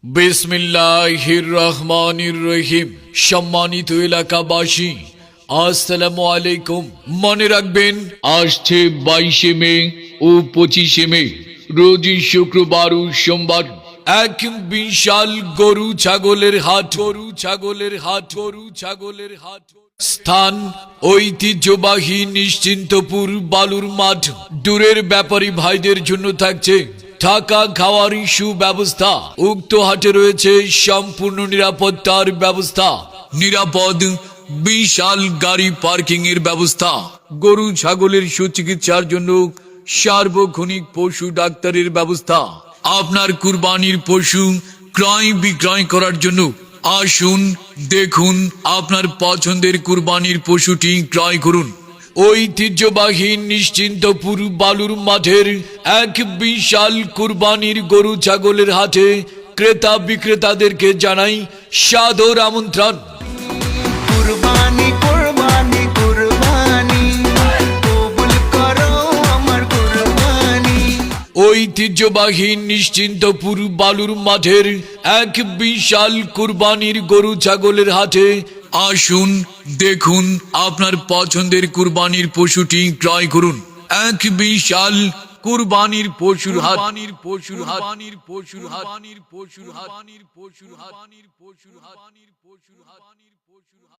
বিসমিল্লাহির রহমানির রহিম। সম্মানিত এলাকাবাসী, আসসালামু আলাইকুম। মনে রাখবেন, আসছে 22শে মে ও 25শে মে, রোজই শুক্রবার ও সোমবার এক বিশাল গরু ছাগলের হাট। স্থান ঐতিহ্যবাহী নিশ্চিন্তপুর বালুর মাঠ। দূরের ব্যাপারী ভাইদের জন্য থাকছে থাকা খাওয়ার সুব্যবস্থা। উক্ত হাটে রয়েছে সম্পূর্ণ নিরাপত্তার ব্যবস্থা, নিরাপদ বিশাল গাড়ি পার্কিং এর ব্যবস্থা, গরু ছাগলের সুচিকিৎসার জন্য সার্বক্ষণিক পশু ডাক্তারের ব্যবস্থা। আপনার কুরবানির পশু ক্রয় বিক্রয় করার জন্য আসুন, দেখুন, আপনার পছন্দের কুরবানির পশুটি ক্রয় করুন। ঐতিহ্যবাহী নিশ্চিন্তপুর বালুর মাঠের এক বিশাল কুরবানির গরু ছাগলের হাটে ক্রেতা বিক্রেতাদেরকে জানাই সাদর আমন্ত্রণ। কুরবানি কুরবানি কুরবানি কবুল করো আমার কুরবানি। ঐতিহ্যবাহী নিশ্চিন্তপুর বালুর মাঠের এক বিশাল কুরবানির গরু ছাগলের হাটে আসুন, দেখুন, আপনার পছন্দের কুরবানির পশুটি ক্রয় করুন। এক বিশাল কুরবানির পশুর হাট।